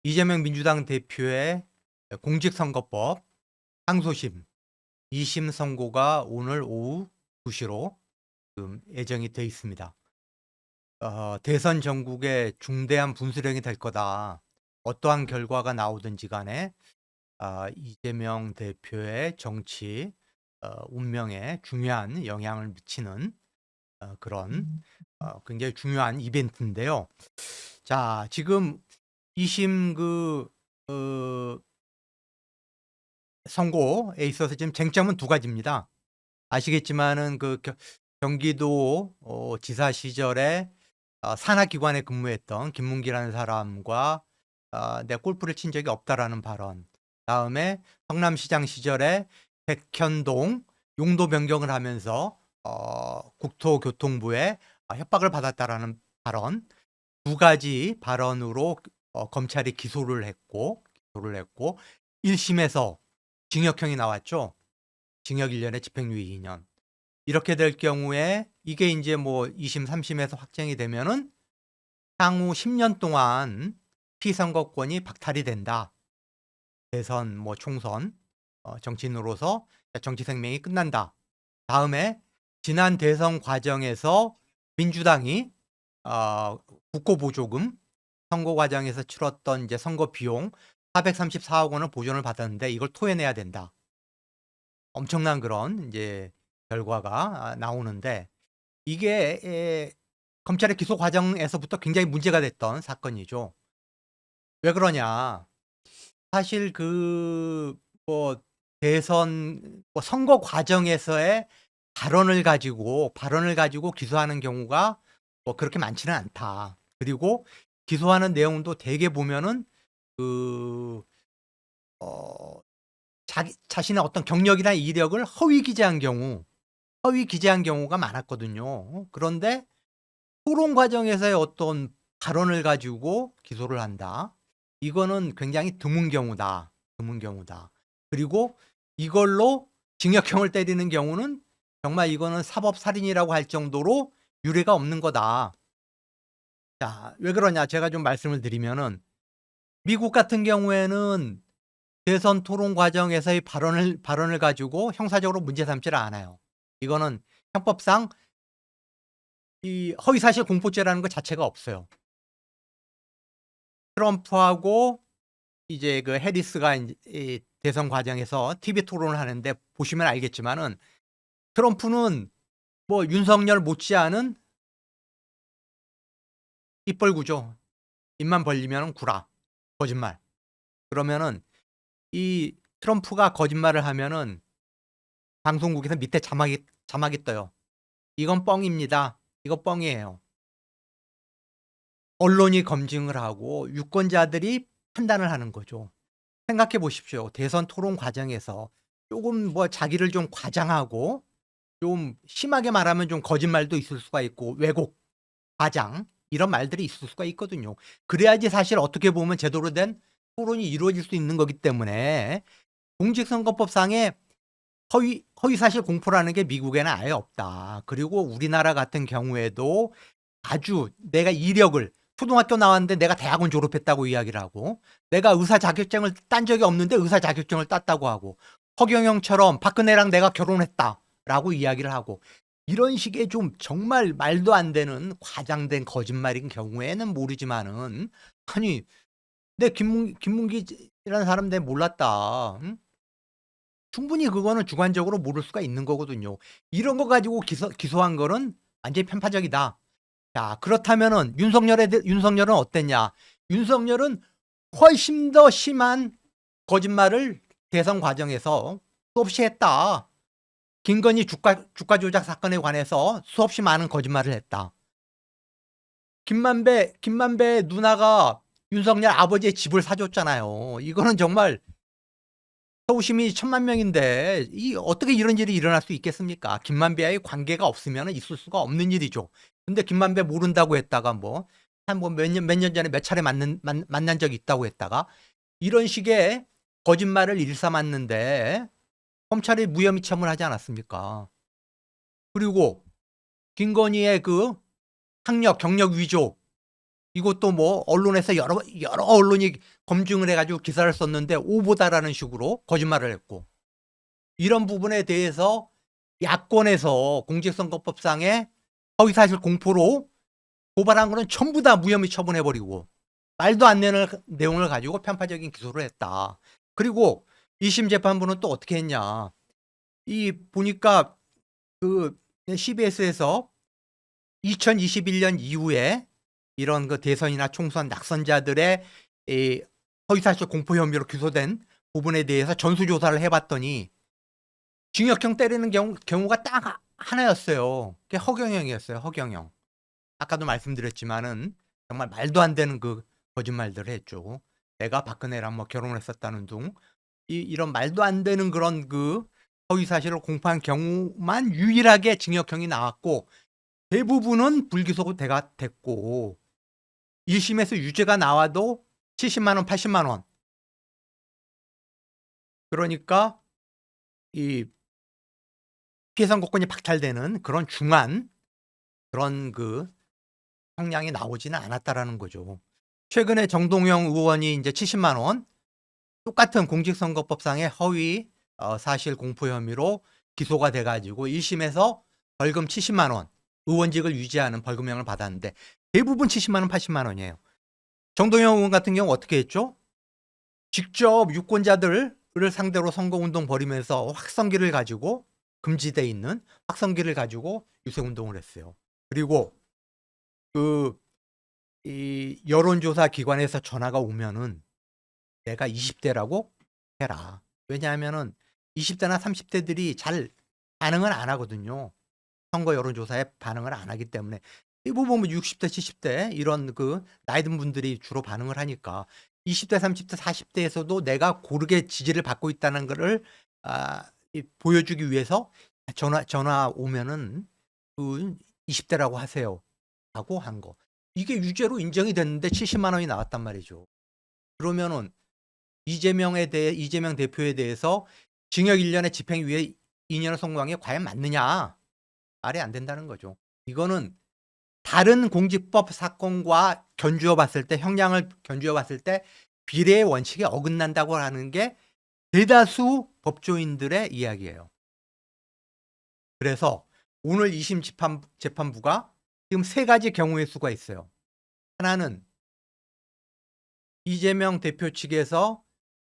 이재명 민주당 대표의 공직선거법 항소심 2심 선고가 오늘 오후 2시로 지금 예정이 돼 있습니다. 대선 전국에 중대한 분수령이 될 거다. 어떠한 결과가 나오든지 간에 이재명 대표의 정치 운명에 중요한 영향을 미치는 그런 굉장히 중요한 이벤트인데요. 자, 지금 2심 선고에 있어서 지금 쟁점은 두 가지입니다. 아시겠지만은 경기도 지사 시절에 산하기관에 근무했던 김문기라는 사람과 "내가 골프를 친 적이 없다."라는 발언. 다음에 성남시장 시절에 백현동 용도 변경을 하면서 국토교통부에 협박을 받았다라는 발언. 두 가지 발언으로 검찰이 기소를 했고 1심에서 징역형이 나왔죠. 징역 1년에 집행유예 2년. 이렇게 될 경우에 이게 인제 뭐 2심, 3심에서 확정이 되면은 향후 10년 동안 피선거권이 박탈이 된다. 대선 뭐 총선 정치인으로서 정치 생명이 끝난다. 다음에 지난 대선 과정에서 민주당이 국고보조금 선거 과정에서 치렀던 이제 선거 비용 434억 원을 보전을 받았는데 이걸 토해내야 된다. 엄청난 그런 인제 결과가 나오는데 이게 검찰의 기소 과정에서부터 굉장히 문제가 됐던 사건이죠. 왜 그러냐. 사실 뭐 대선 선거 과정에서의 발언을 가지고 기소하는 경우가 뭐 그렇게 많지는 않다. 그리고 기소하는 내용도 대개 보면은 그 어 자신의 어떤 경력이나 이력을 허위 기재한 경우가 많았거든요. 그런데 토론 과정에서의 어떤 발언을 가지고 기소를 한다. 이거는 굉장히 드문 경우다. 드문 경우다. 그리고 이걸로 징역형을 때리는 경우는 정말 이거는 사법살인이라고 할 정도로 유례가 없는 거다. 자, 왜 그러냐 제가 좀 말씀을 드리면은 미국 같은 경우에는 대선 토론 과정에서의 발언을 가지고 형사적으로 문제 삼지를 않아요. 이거는 형법상 이 허위사실 공포죄라는 것 자체가 없어요. 트럼프하고 이제 해리스가 인제 이 대선 과정에서 TV 토론을 하는데 보시면 알겠지만은 트럼프는 뭐 윤석열 못지않은 입벌구죠. 입만 벌리면은 구라. 거짓말. 그러면은 이 트럼프가 거짓말을 하면은 방송국에서 밑에 자막이 떠요. "이건 뻥입니다. 이거 뻥이에요." 언론이 검증을 하고 유권자들이 판단을 하는 거죠. 생각해 보십시오. 대선 토론 과정에서 쪼금 뭐 자기를 좀 과장하고 좀 심하게 말하면 좀 거짓말도 있을 수가 있고 왜곡, 과장 이런 말들이 있을 수가 있거든요. 그래야지 사실 어떻게 보면 제대로 된 토론이 이루어질 수 있는 거기 때문에 공직선거법상에 허위사실 공포라는 게 미국에는 아예 없다. 그리고 우리나라 같은 경우에도 아주 내가 이력을 초등학교 나왔는데 내가 대학원 졸업했다고 이야기를 하고 내가 의사 자격증을 딴 적이 없는데 의사 자격증을 땄다고 하고 허경영처럼 "박근혜랑 내가 결혼했다."라고 이야기를 하고 이런 식의 좀 정말 말도 안 되는 과장된 거짓말인 경우에는 모르지만은 아니 내 김문기라는 사람 내가 몰랐다. 응? 충분히 그거는 주관적으로 모를 수가 있는 거거든요. 이런 거 가지고 기소한 거는 완전히 편파적이다. 자, 그렇다면은 윤석열은 어땠냐? 윤석열은 훨씬 더 심한 거짓말을 대선 과정에서 수없이 했다. 김건희 주가 조작 사건에 관해서 수없이 많은 거짓말을 했다. 김만배 누나가 윤석열 아버지의 집을 사줬잖아요. 이거는 정말 서울 시민이 1,000만 명인데 어떻게 이런 일이 일어날 수 있겠습니까? 김만배와의 관계가 없으면은 있을 수가 없는 일이죠. 근데 김만배 모른다고 했다가 뭐 한 뭐 몇 년 전에 몇 차례 만난 적이 있다고 했다가 이런 식의 거짓말을 일삼았는데 검찰이 무혐의 처분을 하지 않았습니까? 그리고 김건희의 학력, 경력 위조 이것도 뭐 언론에서 여러 언론이 검증을 해 가지고 기사를 썼는데 오보다라는 식으로 거짓말을 했고, 이런 부분에 대해서 야권에서 공직선거법상의 허위사실 공포로 고발한 거는 전부 다 무혐의 처분해 버리고 말도 안 되는 내용을 가지고 편파적인 기소를 했다. 그리고 1심 재판부는 또 어떻게 했냐. 이 보니까 그 CBS에서 2021년 이후에 이런 그 대선이나 총선 낙선자들의 이 허위사실 공포 혐의로 기소된 부분에 대해서 전수조사를 해 봤더니 징역형 때리는 경우가 딱 하나였어요. 그게 허경영이었어요, 허경영. 아까도 말씀드렸지만은 정말 말도 안 되는 그 거짓말들을 했죠. 내가 박근혜랑 뭐 결혼을 했었다는 둥. 이런 말도 안 되는 그런 그 허위 사실을 공표한 경우만 유일하게 징역형이 나왔고, 대부분은 불기소가 됐고, 1심에서 유죄가 나와도 70만 원, 80만 원. 그러니까 이 피해 선고권이 박탈되는 그런 중한 그런 그 형량이 나오지는 않았다라는 거죠. 최근에 정동영 의원이 이제 70만 원 똑같은 공직선거법상의 허위 사실 공표 혐의로 기소가 돼 가지고 1심에서 벌금 70만 원, 의원직을 유지하는 벌금형을 받았는데 대부분 70만 원, 80만 원이에요. 정동영 의원 같은 경우 어떻게 했죠? 직접 유권자들을 상대로 선거운동 벌이면서 확성기를 가지고, 금지돼 있는 확성기를 가지고 유세운동을 했어요. 그리고 이 여론조사 기관에서 전화가 오면은 내가 20대라고 해라. 왜냐하면은 20대나 30대들이 잘 반응을 안 하거든요. 선거 여론조사에 반응을 안 하기 때문에 대부분 60대, 70대 이런 그 나이 든 분들이 주로 반응을 하니까 20대, 30대, 40대에서도 내가 고르게 지지를 받고 있다는 거를 보여주기 위해서 전화 오면은 그 20대라고 하세요. 라고 한 거. 이게 유죄로 인정이 됐는데 70만 원이 나왔단 말이죠. 그러면은 이재명 대표에 대해서 징역 1년에 집행유예 2년을 선고한 게 과연 맞느냐? 말이 안 된다는 거죠. 이거는 다른 공직법 사건과 견주어 봤을 때, 형량을 견주어 봤을 때 비례의 원칙에 어긋난다고 하는 게 대다수 법조인들의 이야기예요. 그래서 오늘 2심 재판부가 지금 3가지 경우의 수가 있어요. 하나는 이재명 대표 측에서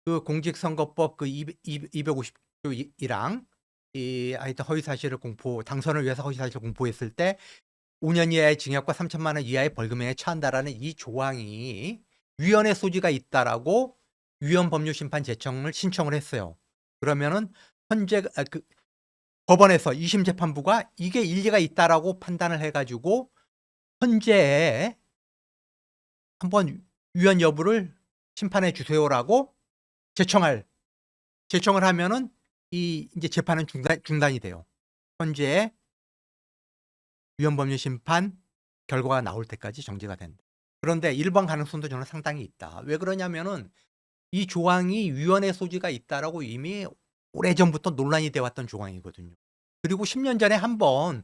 그 공직선거법 그 250조 1항 하여튼 허위사실을 당선을 위해서 허위사실을 공포했을 때 5년 이하의 징역과 3천만 원 이하의 벌금에 처한다라는 이 조항이 위헌의 소지가 있다라고 위헌법률심판 신청을 했어요. 그러면은 현재 법원에서 2심 재판부가 이게 일리가 있다라고 판단을 해가지고 현재에 한번 위헌 여부를 심판해 주세요라고 제청을 하면은 이제 재판은 중단이 돼요. 현재 위헌법률 심판 결과가 나올 때까지 정지가 된다. 그런데 일반 가능성도 저는 상당히 있다. 왜 그러냐면은 이 조항이 위헌의 소지가 있다라고 이미 오래전부터 논란이 돼 왔던 조항이거든요. 그리고 10년 전에 한번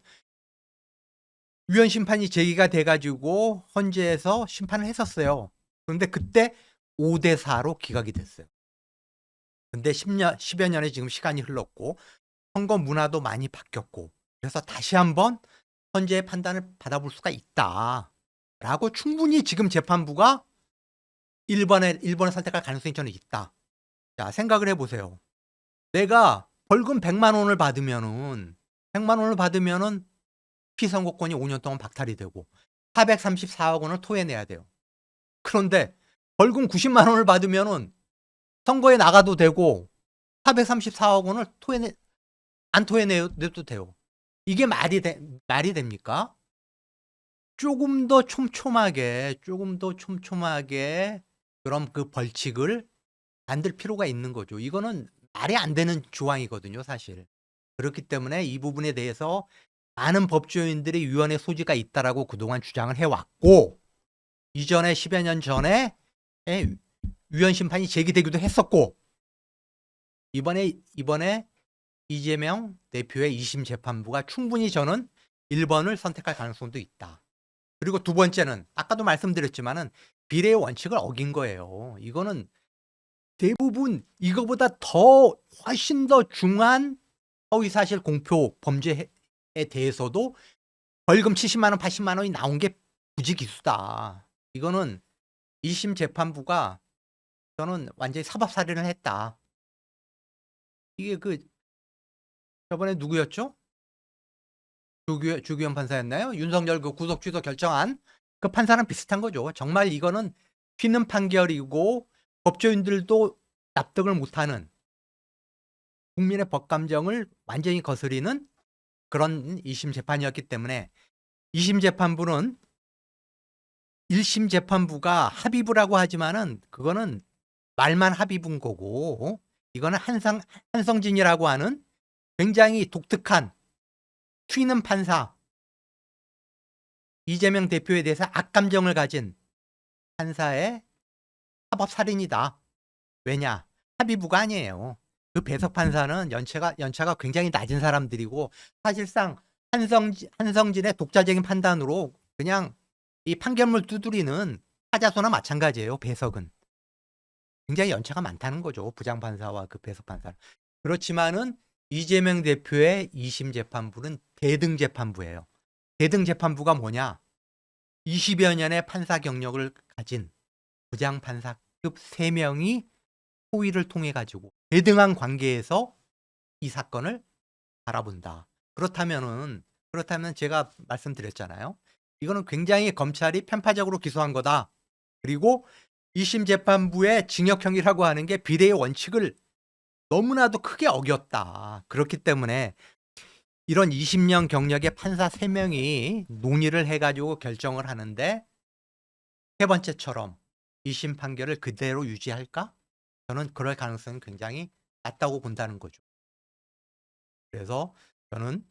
위헌 심판이 제기가 돼 가지고 헌재에서 심판을 했었어요. 그런데 그때 5대 4로 기각이 됐어요. 근데 10여 년의 지금 시간이 흘렀고 선거 문화도 많이 바뀌었고, 그래서 다시 한번 헌재의 판단을 받아볼 수가 있다라고 충분히 지금 재판부가 1번을 선택할 가능성이 저는 있다. 자, 생각을 해보세요. 내가 벌금 100만 원을 받으면은 피선거권이 5년 동안 박탈이 되고 434억 원을 토해내야 돼요. 그런데 벌금 90만 원을 받으면은 선거에 나가도 되고 434억 원을 안 토해내도 돼요. 이게 말이 됩니까? 조금 더 촘촘하게 그런 그 벌칙을 만들 필요가 있는 거죠. 이거는 말이 안 되는 조항이거든요, 사실. 그렇기 때문에 이 부분에 대해서 많은 법조인들이 위헌의 소지가 있다라고 그동안 주장을 해왔고, 이전에 10여 년 전에 위헌 심판이 제기되기도 했었고, 이번에 이재명 대표의 2심 재판부가 충분히 저는 1번을 선택할 가능성도 있다. 그리고 두 번째는 아까도 말씀드렸지만은 비례의 원칙을 어긴 거예요. 이거는 대부분 이거보다 더 훨씬 더 중한 허위사실 공표 범죄에 대해서도 벌금 70만 원, 80만 원이 나온 게 부지기수다. 이거는 1심 재판부가 저는 완전히 사법살인을 했다. 이게 저번에 누구였죠? 주기현 판사였나요? 윤석열 그 구속 취소 결정한 그 판사랑 비슷한 거죠. 정말 이거는 튀는 판결이고 법조인들도 납득을 못하는 국민의 법 감정을 완전히 거스리는 그런 2심 재판이었기 때문에 2심 재판부는 1심 재판부가 합의부라고 하지만은 그거는 말만 합의부인 거고 이거는 한성진이라고 하는 굉장히 독특한 튀는 판사, 이재명 대표에 대해서 악감정을 가진 판사의 사법살인이다. 왜냐? 합의부가 아니에요. 그 배석 판사는 연차가 굉장히 낮은 사람들이고 사실상 한성진의 독자적인 판단으로 그냥 이 판결문 두드리는 사자소나 마찬가지예요. 배석은. 굉장히 연차가 많다는 거죠. 부장판사와 그 배석 판사는. 그렇지만은 이재명 대표의 2심 재판부는 대등 재판부예요. 대등 재판부가 뭐냐? 20여 년의 판사 경력을 가진 부장판사급 3명이 소위를 통해 가지고 대등한 관계에서 이 사건을 바라본다. 그렇다면 제가 말씀드렸잖아요. 이거는 굉장히 검찰이 편파적으로 기소한 거다. 그리고 2심 재판부의 징역형이라고 하는 게 비례의 원칙을 너무나도 크게 어겼다. 그렇기 때문에 이런 20년 경력의 판사 3명이 논의를 해가지고 결정을 하는데 세 번째처럼 2심 판결을 그대로 유지할까? 저는 그럴 가능성이 굉장히 낮다고 본다는 거죠. 그래서 저는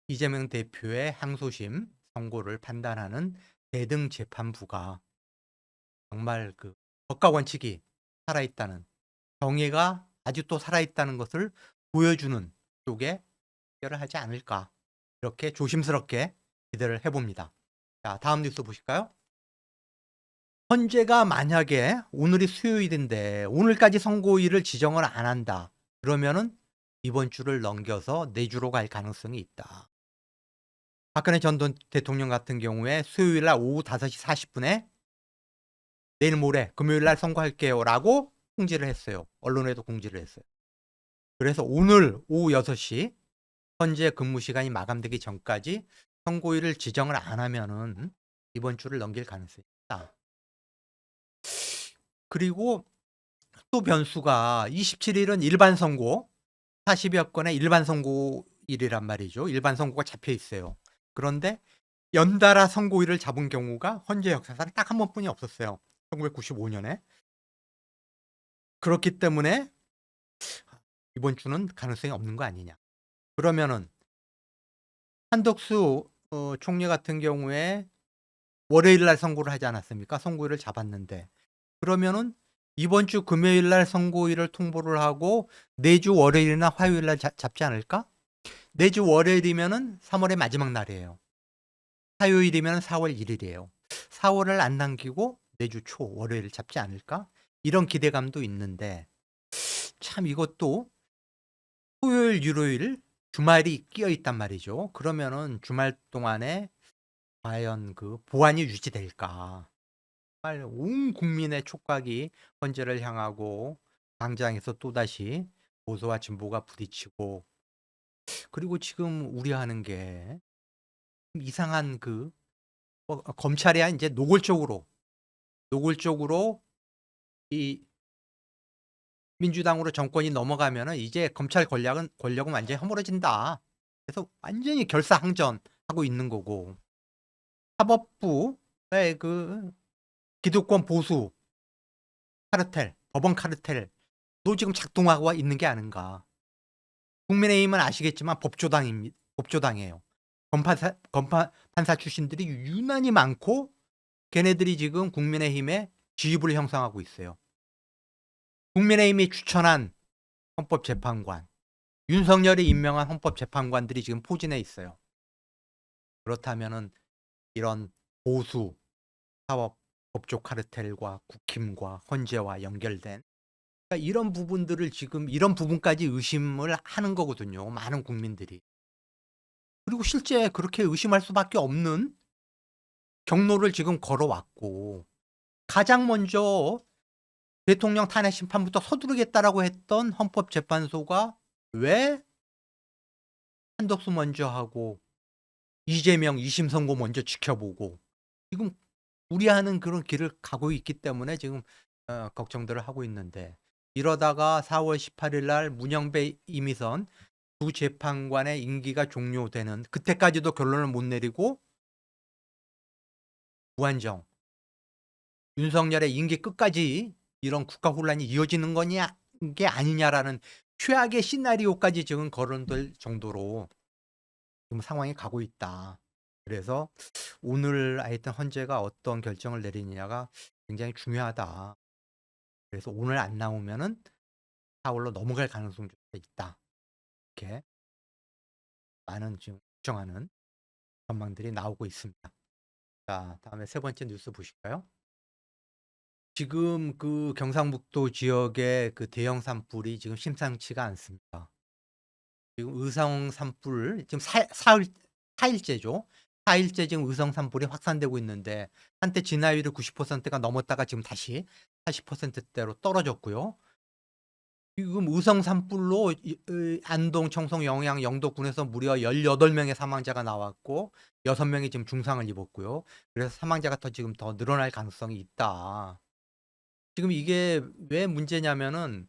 이재명 대표의 항소심 선고를 판단하는 대등 재판부가 정말 그 법과 원칙이 살아있다는, 정의가 아직도 살아있다는 것을 보여주는 쪽에 해결을 하지 않을까, 이렇게 조심스럽게 기대를 해봅니다. 자, 다음 뉴스 보실까요? 헌재가 만약에 오늘이 수요일인데 오늘까지 선고일을 지정을 안 한다. 그러면은 이번 주를 넘겨서 내주로 갈 가능성이 있다. 박근혜 전 대통령 같은 경우에 수요일 날 오후 5시 40분에 내일 모레 금요일 날 선고할게요라고 공지를 했어요. 언론에도 공지를 했어요. 그래서 오늘 오후 6시 헌재 근무 시간이 마감되기 전까지 선고일을 지정을 안 하면은 이번 주를 넘길 가능성이 있다. 그리고 또 변수가 27일은 일반 선고, 40여 건의 일반 선고일이란 말이죠. 일반 선고가 잡혀 있어요. 그런데 연달아 선고일을 잡은 경우가 헌재 역사상 딱 한 번뿐이 없었어요. 1995년에. 그렇기 때문에 이번 주는 가능성이 없는 거 아니냐. 그러면은 한덕수 총리 같은 경우에 월요일 날 선고를 하지 않았습니까? 선고일을 잡았는데. 그러면은 이번 주 금요일 날 선고일을 통보를 하고 내주 월요일이나 화요일 날 잡지 않을까? 내주 월요일이면은 3월의 마지막 날이에요. 화요일이면 4월 1일이에요. 4월을 안 남기고 내주 초 월요일 잡지 않을까? 이런 기대감도 있는데 참 이것도 토요일, 일요일 주말이 끼어 있단 말이죠. 그러면은 주말 동안에 과연 그 보안이 유지될까? 정말 온 국민의 촉각이 헌재를 향하고 당장에서 또다시 보수와 진보가 부딪히고, 그리고 지금 우려하는 게 이상한 검찰이 이제 노골적으로 이 민주당으로 정권이 넘어가면은 이제 검찰 권력은 완전히 허물어진다. 그래서 완전히 결사항전하고 있는 거고, 사법부의 그 기득권 보수 카르텔, 법원 카르텔도 지금 작동하고 있는 게 아닌가. 국민의힘은 아시겠지만 법조당이에요. 판사 출신들이 유난히 많고 걔네들이 지금 국민의힘의 지휘부를 형성하고 있어요. 국민의힘이 추천한 헌법재판관, 윤석열이 임명한 헌법재판관들이 지금 포진해 있어요. 그렇다면은 이런 보수 사법 법조 카르텔과 국힘과 헌재와 연결된, 그러니까 이런 부분들을 지금 이런 부분까지 의심을 하는 거거든요, 많은 국민들이. 그리고 실제 그렇게 의심할 수밖에 없는 경로를 지금 걸어왔고, 가장 먼저 대통령 탄핵 심판부터 서두르겠다라고 했던 헌법재판소가 왜 한덕수 먼저 하고 이재명 2심 선고 먼저 지켜보고 지금 우려하는 그런 길을 가고 있기 때문에 지금 걱정들을 하고 있는데, 이러다가 4월 18일 날 문영배, 이미선 두 재판관의 임기가 종료되는 그때까지도 결론을 못 내리고 무한정, 윤석열의 임기 끝까지 이런 국가 혼란이 이어지는 거냐 게 아니냐라는 최악의 시나리오까지 지금 거론될 정도로 지금 상황이 가고 있다. 그래서 오늘 하여튼 헌재가 어떤 결정을 내리느냐가 굉장히 중요하다. 그래서 오늘 안 나오면은 4월로 넘어갈 가능성도 있다. 이렇게 많은 지금 걱정하는 전망들이 나오고 있습니다. 자, 다음에 세 번째 뉴스 보실까요? 지금 그 경상북도 지역의 그 대형 산불이 지금 심상치가 않습니다. 지금 의성 산불 지금 사흘 4일째죠. 4일째 지금 의성 산불이 확산되고 있는데, 한때 진화율이 90%가 넘었다가 지금 다시 80%대로 떨어졌고요. 지금 의성 산불로 안동, 청송, 영양, 영도군에서 무려 18명의 사망자가 나왔고 6명이 지금 중상을 입었고요. 그래서 사망자가 지금 더 늘어날 가능성이 있다. 지금 이게 왜 문제냐면은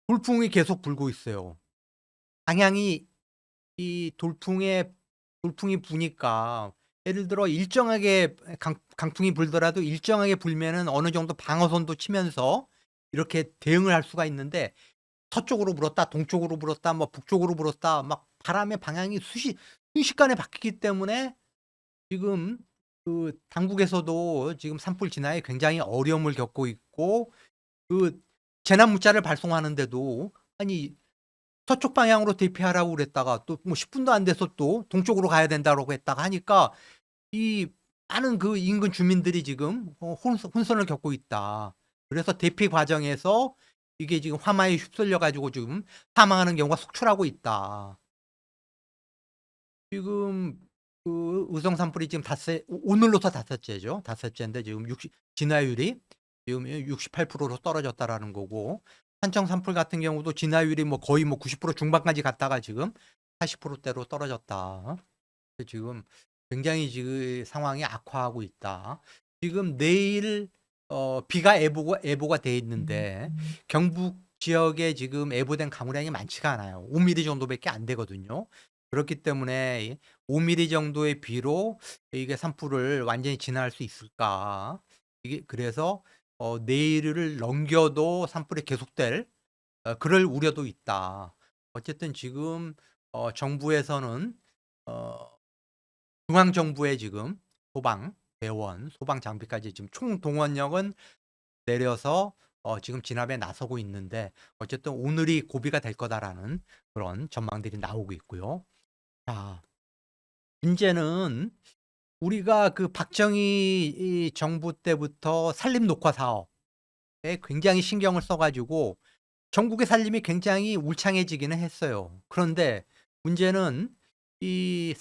돌풍이 계속 불고 있어요. 방향이 이 돌풍이 부니까, 예를 들어 일정하게 강풍이 불더라도 일정하게 불면은 어느 정도 방어선도 치면서 이렇게 대응을 할 수가 있는데, 서쪽으로 불었다, 동쪽으로 불었다, 뭐 북쪽으로 불었다, 막 바람의 방향이 순식간에 바뀌기 때문에 지금 그 당국에서도 지금 산불 진화에 굉장히 어려움을 겪고 있고, 그 재난 문자를 발송하는데도 아니 서쪽 방향으로 대피하라고 그랬다가 또 뭐 10분도 안 돼서 또 동쪽으로 가야 된다라고 했다가 하니까 이 많은 그 인근 주민들이 지금 혼선을 겪고 있다. 그래서 대피 과정에서 이게 지금 화마에 휩쓸려 가지고 지금 사망하는 경우가 속출하고 있다. 지금 그 의성 산불이 지금 오늘로서 닷새째죠. 닷새째인데 지금 진화율이 지금 68%로 떨어졌다라는 거고, 산청 산불 같은 경우도 진화율이 뭐 거의 뭐 90% 중반까지 갔다가 지금 80%대로 떨어졌다. 지금 굉장히 지금 상황이 악화하고 있다. 지금 내일 비가 예보가 돼 있는데 경북 지역에 지금 예보된 강우량이 많지가 않아요. 5mm 정도밖에 안 되거든요. 그렇기 때문에 5mm 정도의 비로 이게 산불을 완전히 진화할 수 있을까? 이게 그래서 내일을 넘겨도 산불이 계속될 그럴 우려도 있다. 어쨌든 지금 정부에서는 중앙 정부의 지금 소방, 대원, 소방 장비까지 지금 총동원령은 내려서 지금 진압에 나서고 있는데, 어쨌든 오늘이 고비가 될 거다라는 그런 전망들이 나오고 있고요. 자, 문제는 우리가 그 박정희 이 정부 때부터 산림 녹화 사업에 굉장히 신경을 써 가지고 전국의 산림이 굉장히 울창해지기는 했어요. 그런데 문제는 이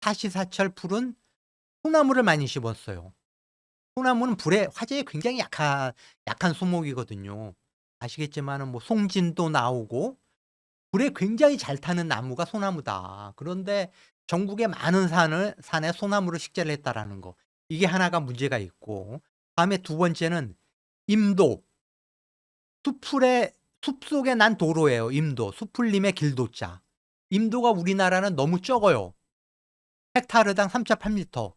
사시사철 풀은 소나무를 많이 심었어요. 소나무는 화재에 굉장히 약한 소목이거든요. 아시겠지만은 뭐 송진도 나오고 불에 굉장히 잘 타는 나무가 소나무다. 그런데 전국의 많은 산에 소나무를 식재를 했다라는 거. 이게 하나가 문제가 있고, 다음에 두 번째는 임도. 숲속에 난 도로예요. 임도. 숲풀림의 길도자. 임도가 우리나라는 너무 적어요. 헥타르당 3.8m.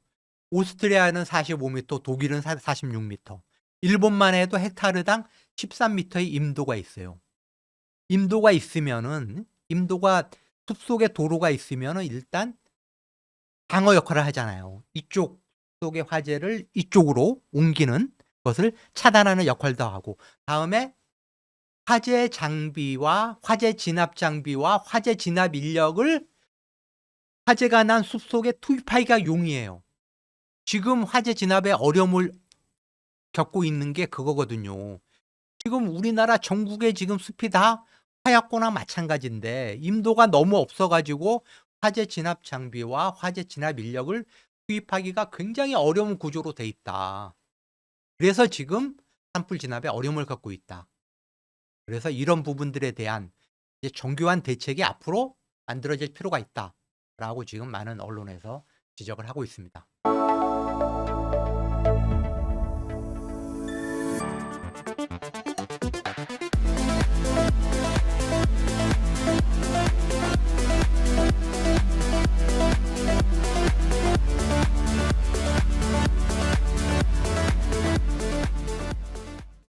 오스트리아는 45m, 독일은 46m. 일본만 해도 헥타르당 13m의 임도가 있어요. 임도가 숲속에 도로가 있으면은 일단 방어 역할을 하잖아요. 이쪽 속의 화재를 이쪽으로 옮기는 것을 차단하는 역할도 하고, 다음에 화재 장비와 화재 진압 장비와 화재 진압 인력을 화재가 난 숲속에 투입하기가 용이해요. 지금 화재 진압에 어려움을 겪고 있는 게 그거거든요. 지금 우리나라 전국에 지금 숲이 다 하얗거나 마찬가지인데 임도가 너무 없어 가지고 화재 진압 장비와 화재 진압 인력을 투입하기가 굉장히 어려운 구조로 돼 있다. 그래서 지금 산불 진압에 어려움을 겪고 있다. 그래서 이런 부분들에 대한 이제 정교한 대책이 앞으로 만들어질 필요가 있다라고 지금 많은 언론에서 지적을 하고 있습니다.